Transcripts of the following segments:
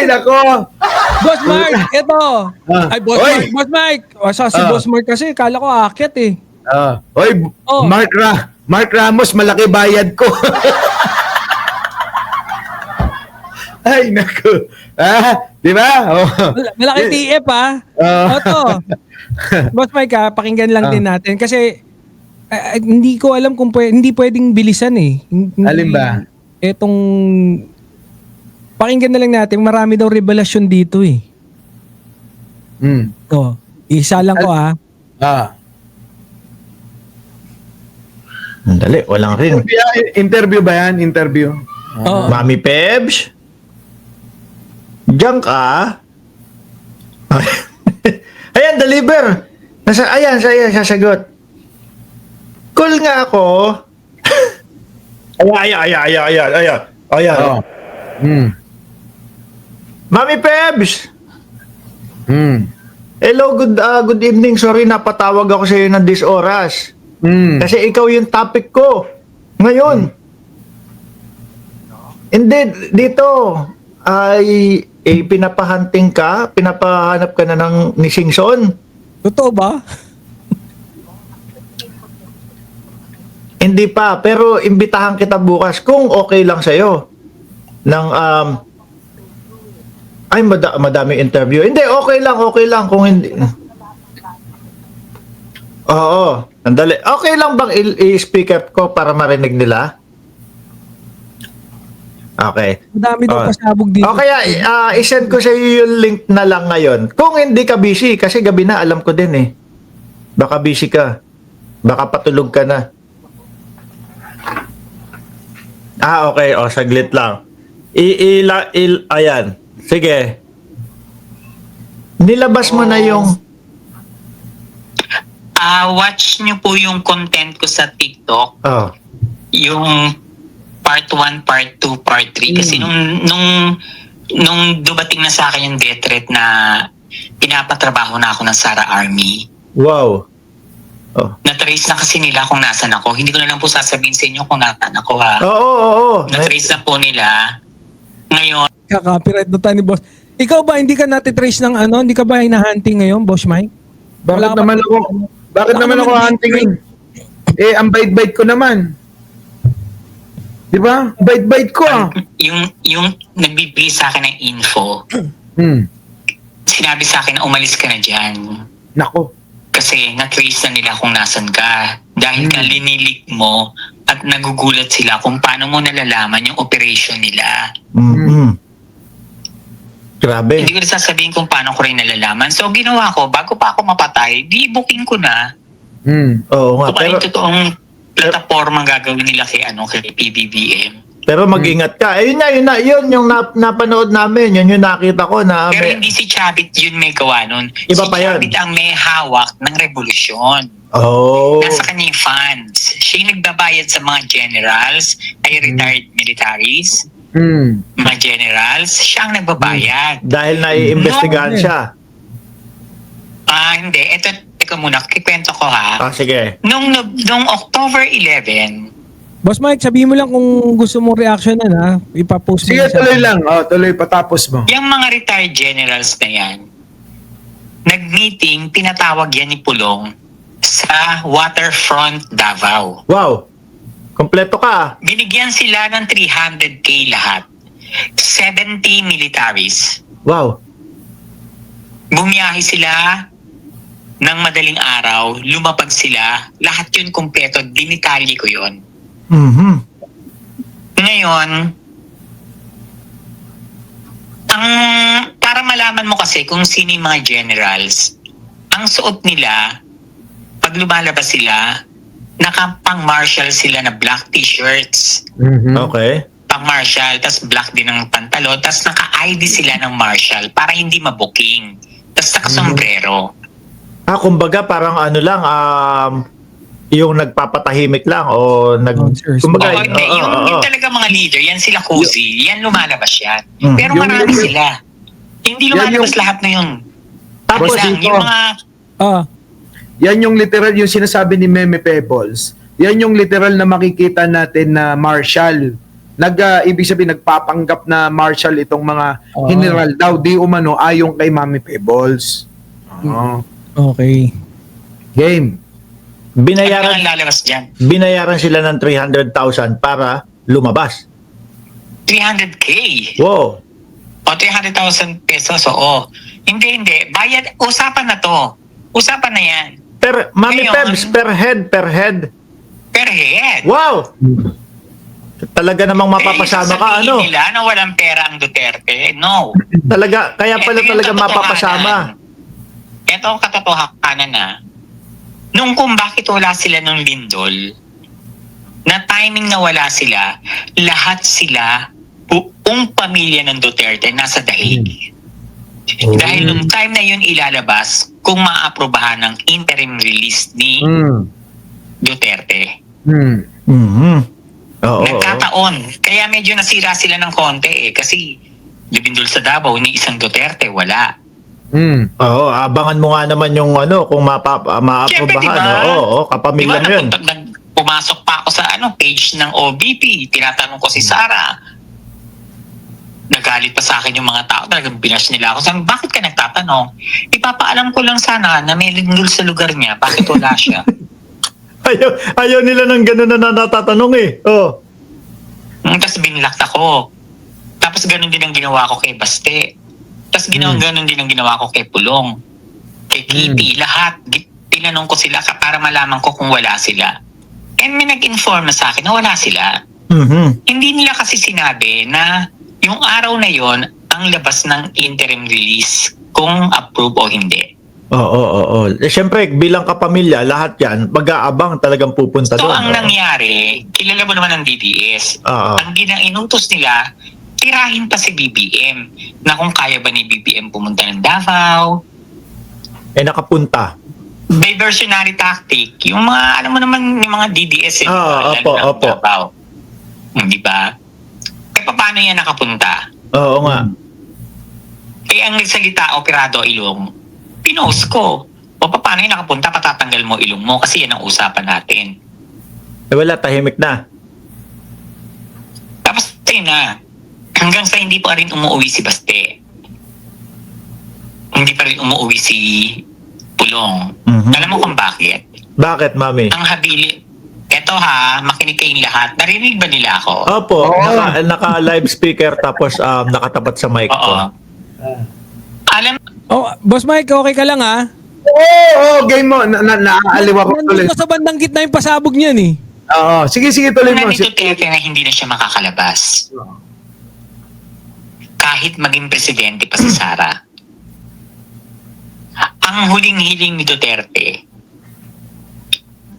nako. Boss Mark, ito. Ay, Boss Oy. Mark, Boss Mark. Si Boss Mark kasi, kala ko aakyat eh. Oy, Mark Ramos, malaki bayad ko. Ay, nako. Di ba? Malaki TF Oto. Boss Mike pakinggan lang din natin. Kasi, hindi ko alam kung hindi pwedeng bilisan eh. Alin ba? Etong, pakinggan na lang natin. Marami daw revelasyon dito eh. Isa lang ko Dali, walang ring. Interview ba yan? Interview. Mami Pebs? Diyan ka? Ayan, deliver. Ayan, sasagot. Cool nga ako. Ayan. Mami Pebs! Hello, good evening. Sorry, napatawag ako sa iyo ng this oras. Kasi ikaw yung topic ko ngayon. Hindi, dito ay pinapahanting ka, pinapahanap ka na ni Singson. Totoo ba? Hindi pa, pero imbitahan kita bukas kung okay lang sa'yo. Madami interview. Hindi, okay lang kung hindi. Oo, sandali. Okay lang bang i-speak up ko para marinig nila? Okay. Madami daw pasabog dito. Okay, isend ko sa iyo yung link na lang ngayon. Kung hindi ka busy, kasi gabi na, alam ko din eh. Baka busy ka. Baka patulog ka na. Okay. Saglit lang. Ayan. Sige. Nilabas mo na yung... watch nyo po yung content ko sa TikTok. Yung part 1, part 2, part 3. Kasi nung dumating na sa akin yung death threat na pinapatrabaho na ako ng Sara Army. Wow. Na-trace na kasi nila kung nasan ako. Hindi ko na lang po sasabihin sa inyo kung nasan ako Oo. Na-trace na po nila. Ngayon, Kaka-copyright na tayo ni Boss. Ikaw ba, hindi ka natitrace ng Hindi ka ba hinahunting ngayon, Boss Mike? Bakit naman ako huntingin? Ang bait-bait ko naman. Di ba? Bait-bait ko yung nagbibigay sa akin ng info, sinabi sa akin na umalis ka na dyan. Nako. Kasi na-trace na nila kung nasan ka. Dahil ka linilik mo at nagugulat sila kung paano mo nalalaman yung operation nila. Grabe. Hindi ko na sasabihin kung paano ko rin nalalaman. So, ginawa ko, bago pa ako mapatay, di-booking ko na. Oo nga. Kung ano yung totoong plataforma gagawin nila kay PBBM. Pero mag-ingat ka. Yun yung napanood namin. Yun yung nakita ko na... Pero hindi si Chavit yun may gawa nun. Iba pa yan. Si Chavit ang may hawak ng revolusyon. Nasa kanya yung funds. Siya yung nagbabayad sa mga generals, ay retired militaries, mga generals, siya ang nagbabayad. Dahil naiimbestigahan siya. Hindi. Ito muna, kikwento ko sige. Nung October 11, Boss Mike, sabihin mo lang kung gusto mong reaction na ipapost mo. Sige, tuloy lang. Tuloy, patapos mo. yung mga retired generals na yan, nag-meeting, tinatawag yan ni Pulong sa Waterfront Davao. Wow. Kompleto ka. Binigyan sila ng 300K lahat. 70 militaries. Wow. Bumiyahe sila ng madaling araw, lumapag sila, lahat yun kompleto, dinitalye ko yun. Ngayon, para malaman mo kasi kung sino yung mga generals, ang suot nila, pag lumalabas sila, nakapang-marshal sila na black t-shirts. Okay. Pang-marshal, tas black din ang pantalo, tas naka-ID sila ng marshal para hindi mabuking. Tas naka-sombrero. Kumbaga parang lang, yung nagpapatahimik lang o kumbaga, yung talaga mga leader, yan sila cozy, yan lumalabas yan. Pero marami sila. Hindi lumalabas lahat na yun. Tapos yung mga... Yan yung literal, yung sinasabi ni Meme Pebbles. Yan yung literal na makikita natin na marshal ibig sabihin nagpapanggap na marshal itong mga Oo. general daw di umano ayon kay Mami Pebbles. Oo. Okay. Game. Ano Binayaran ang lalabas dyan? binayaran sila ng 300,000 para lumabas. 300K. Wow. O 300,000 pesos, oo. Hindi. Bayad, usapan na to. Usapan na yan. Mami Ngayon- Pebs, per head. Per head. Wow! Talaga namang mapapasama ka, sasabihin ano? nila na walang pera ang Duterte. No. Talaga, kaya pala Ito yung talaga katotohanan. mapapasama. Ito ang katotohanan na nung kung bakit wala sila nung lindol, na timing na wala sila, lahat sila, buong pamilya ng Duterte nasa daig. Dahil nung time na yun ilalabas kung maaaprobahan ng interim release ni Duterte. Mhm. Oo. Nagkataon. Kaya medyo nasira sila ng konti kasi Libindol sa Davao ni isang Duterte, wala. Oo, abangan mo nga naman yung kung maaprobahan. Siyempre, diba? Oo, kapamilya mo yun. Pumasok pa ako sa page ng OBP, tinatanong ko si Sara. Nagalit pa sa akin yung mga tao, talagang binash nila ako. Sabi, bakit ka nagtatanong? Ipapaalam ko lang sana na may lindol sa lugar niya, bakit wala siya? Ayaw nila ng gano'n na natatanong eh. Oh. Tapos binlock ako. Tapos ganun din ang ginawa ko kay Baste. Tapos ganun din ang ginawa ko kay Pulong. Kay Kitty, lahat. Tinanong ko sila para malaman ko kung wala sila. And may nag-inform na sa akin na wala sila. Mhm. Hindi nila kasi sinabi na yung araw na yon ang labas ng interim release kung approve o hindi. Oo. Siyempre, bilang kapamilya, lahat yan, mag-aabang talagang pupunta So, doon. ang nangyari, kilala mo naman ng DDS. Oo. Ang inutos nila, tirahin pa si BBM na kung kaya ba ni BBM pumunta ng Davao. Nakapunta. Diversionary tactic. Yung mga, alam mo naman, yung mga DDS. Opo. Davao. Di ba? Eh, paano yan nakapunta? Oo nga. Ang nagsalita, operado ilong, pinost ko. O paano yung nakapunta, patatanggal mo ilong mo kasi yan ang usapan natin. Wala, tahimik na. Tapos yun na, hanggang sa hindi pa rin umuwi si Baste. Hindi pa rin umuwi si Pulong. Mhm. Alam mo kung bakit? Bakit, Mami? Ang habili, eto makinig kayong lahat. Narinig ba nila ako? Opo, naka-live speaker tapos nakatapat sa mic Oo. ko. Alam, Boss Mike, okay ka lang ha? Oo, game mo. Naaaliw ako tuloy. Nandun sa bandang gitna yung pasabog niyan eh. Oo, sige, tuloy mo. ni Duterte na hindi na siya makakalabas. Kahit maging presidente pa si Sara. Ang huling hiling ni Duterte,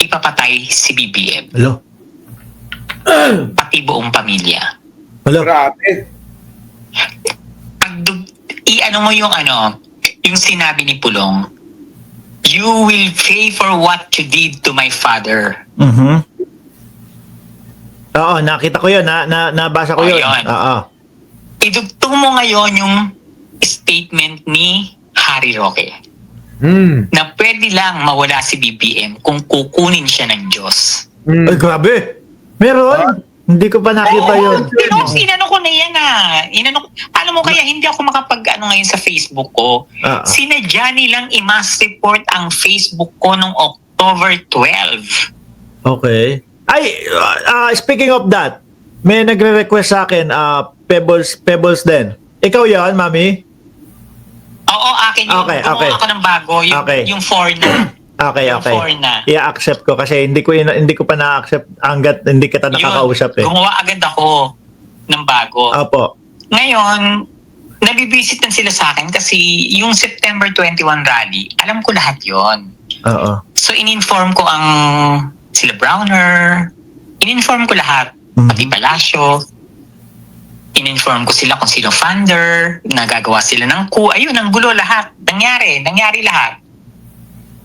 ipapatay si BBM. Hello? Pati buong pamilya. Hello? Grabe. I-ano mo yung yung sinabi ni Pulong, you will pay for what you did to my father. Mhm. Oo, nakita ko yun. Nabasa ko yun. Yun. Oo. Idugtong mo ngayon yung statement ni Harry Roque na pwede lang mawala si BBM kung kukunin siya ng Diyos. Ay, grabe. Meron? Hindi ko pa nakita yun. Inano ko na yan alam mo kaya hindi ako ngayon sa Facebook ko. Sinadya nilang i-mass report ang Facebook ko noong October 12. Okay. Ay, speaking of that, may nagre-request sa akin, Pebbles din. Ikaw yan, Mami? Oo, akin yun. Okay. Gumawa ako ng bago, yung 4 na. Okay. Yung 4 na. I-accept ko kasi hindi ko pa na-accept hanggat hindi kita nakakausap eh. Gumawa agad ako ng bago. Opo. Ngayon, nabibisit na sila sa akin kasi yung September 21 rally, alam ko lahat yon. Oo. So, in-inform ko ang sila Browner, in-inform ko lahat, pati Palacio, in-inform ko sila kung sino funder, nagagawa sila ng coup, ayun, ang gulo lahat, nangyari lahat.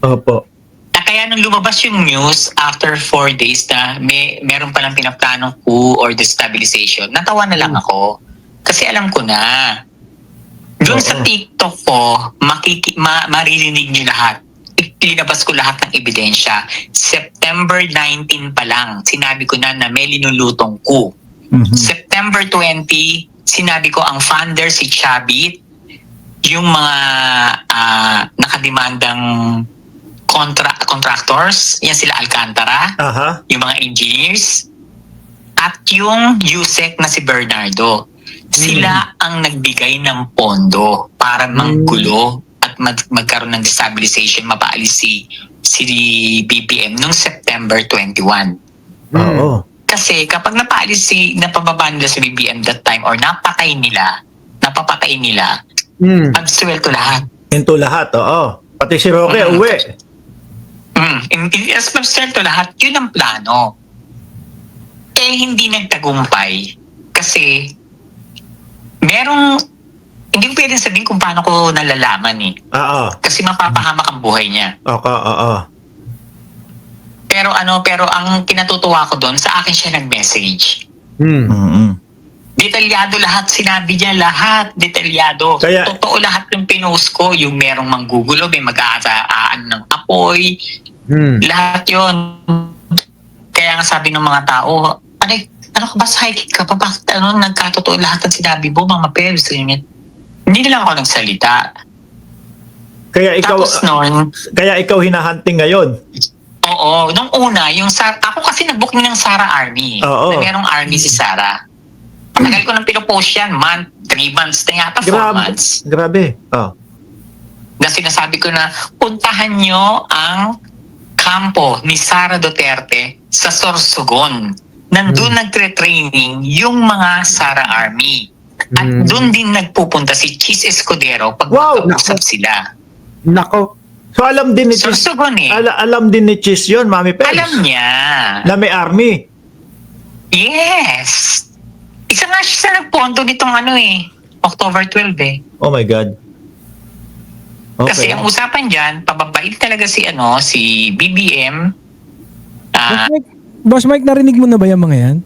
Opo. Kaya nung lumabas yung news after 4 days na meron palang pinaplanong coup or destabilization, natawa na lang ako. Kasi alam ko na. Doon sa TikTok ko, maririnig niyo lahat. Linabas ko lahat ng ebidensya. September 19 pa lang, sinabi ko na may linulutong coup. September 20, sinabi ko ang founder si Chabit, yung mga nakademandang contractors, yan sila Alcantara, Aha. yung mga engineers, at yung USEC na si Bernardo. Sila ang nagbigay ng pondo para manggulo at magkaroon ng destabilization, mapaalis si BBM noong September 21. Oo. Kasi kapag napababa nila si BBM that time or napapatay nila, absuelto lahat. Into lahat, oo. Pati si Roque, uwi. As absuelto lahat, yun ang plano. Hindi nagtagumpay kasi hindi ko pwedeng sabihin kung paano ko nalalaman Oo. Kasi mapapahamak ang buhay niya. Oo. Pero ang kinatutuwa ko doon, sa akin siya nag-message. Detalyado lahat, sinabi niya lahat, detalyado. Totoo lahat yung pinost ko, yung merong manggugulo, may mag-aasaan ng apoy, lahat yon. Kaya nga sabi ng mga tao, ano ka ba, psychic ka pa? Bakit nagkatotoo lahat ng sinabi mo, mga pebs? Hindi na lang ako nagsalita. Kaya ikaw hinahunting ngayon. Oo, nung una, ako kasi nag-booking ng Sara Army. Oo. Na merong army si Sara. Patagal ko nang pinupost yan, 3 months na yata, 4 months. Grabe. Oh. Na sinasabi ko na, puntahan nyo ang kampo ni Sara Duterte sa Sorsogon. Nandun nagtre-training yung mga Sara Army. At doon din nagpupunta si Chis Escudero pag mag-usap sila. Nako. So alam din ni Chis. Sorsogon Alam din ni Chis yun, Mami Pebs. Alam niya. Na may army. Yes. Isa nga siya sa nagpondo nitong October 12 Oh my God. Okay. Kasi ang usapan dyan, pababait talaga si BBM. Boss Mike, narinig mo na ba yung mga yan?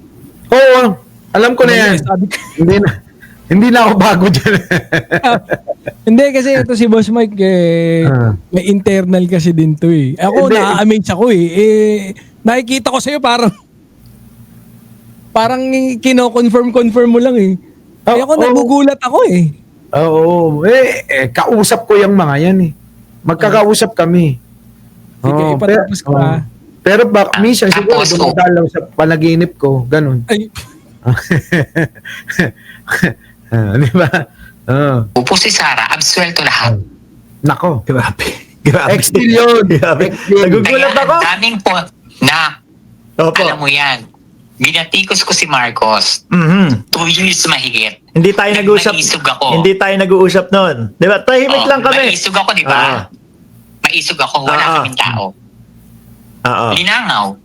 Oo, alam ko na yan. Hindi na ako bago dyan. Hindi, kasi ito si Boss Mike, may internal kasi din to eh. Ako, na-amaze ako eh. Nakikita ko sa'yo parang kino-confirm mo lang eh. Kaya ako nagugulat ako eh. Oo. Kausap ko yung mga yan eh. Magkakausap kami. Sige, ipatapos ko ha. Pero minsan siguro dumadalaw sa panaginip ko. Ganun. Ay. Di ba? Upo si Sara, absuelto lahat. Nako. Grabe. Ex-deal yun. Grabe. Nagugulat ako. Kaya daming Opo. alam mo yan, binatikos ko si Marcos. 2 years mahigit. Hindi tayo nag-uusap. Maisog ako. Hindi tayo nag-uusap noon. Di ba? Tahimik lang kami. Maisog ako, di ba? Maisog ako, wala kaming tao. Linangaw.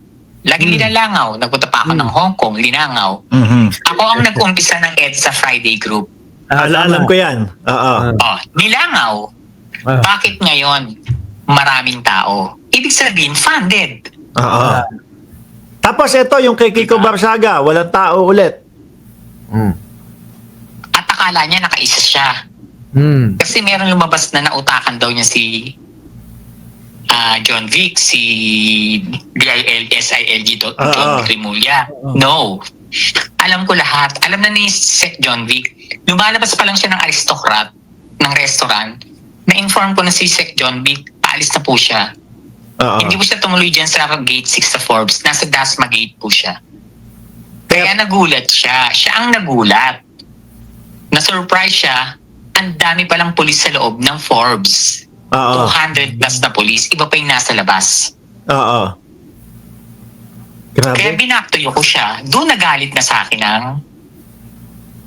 Laging linalangaw. Nagpunta pa ako ng Hong Kong, linangaw. Ako ang nag-umpisa ng EDSA Friday group. Alam ko yan. Nilangaw. Bakit ngayon maraming tao? Ibig sabihin, funded. Tapos ito, yung kay Kiko Barsaga, walang tao ulit. At akala niya nakaisa siya. Kasi meron lumabas na nautakan daw niya si John Vic, si SILG John Rimulya. No. Alam ko lahat. Alam na ni Sec John Vic. Lumalabas pa lang siya ng aristocrat ng restaurant. Na-inform ko na si Sec John Vic, paalis na po siya. Hindi po siya tumuloy dyan sa gate 6 sa Forbes. Nasa Dasma gate po siya. Kaya nagulat siya. Siya ang nagulat. Na-surprise siya. Ang dami palang pulis sa loob ng Forbes. 200 plus na pulis. Iba pa yung nasa labas. Grabe. Kaya binaktoyo ko siya. Doon nagalit na sa akin ng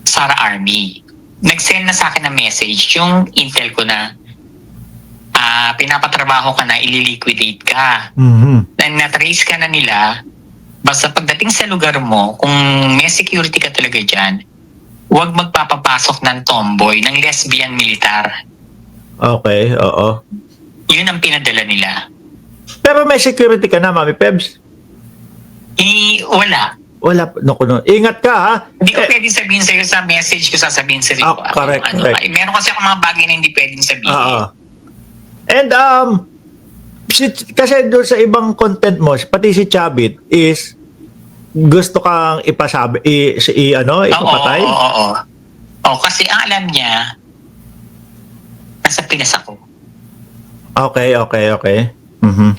Sara Army. Nag-send na sa akin ng message yung intel ko na pinapatrabaho ka na, ililiquidate ka. Na-trace ka na nila. Basta pagdating sa lugar mo, kung may security ka talaga dyan, huwag magpapapasok ng tomboy, ng lesbian militar. Okay, oo. Yun ang pinadala nila. Pero may security ka na, Mami Pebs? Wala. Wala. No. Ingat ka, ha? Hindi ko pwedeng sabihin sa'yo sa message ko, sasabihin sa'yo. Correct. Meron kasi ako mga bagay na hindi pwedeng sabihin. And, kasi doon sa ibang content mo, pati si Chabit is, gusto kang ipasabi, ipapatay? Oo. Kasi ang alam niya, nasa Pinas ako. Okay. Mhm.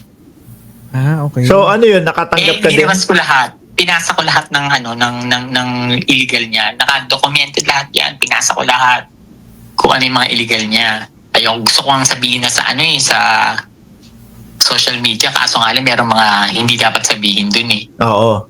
Okay. So ano yun, nakatanggap ka din? Ginawas ko lahat. Pinasa ko lahat ng ng illegal niya. Naka-documented lahat 'yan. Pinasa ko lahat kung ano yung mga illegal niya. Ayun, gusto ko ang sabihin na sa sa social media, kaso nga lang merong mga hindi dapat sabihin dun eh. Oo.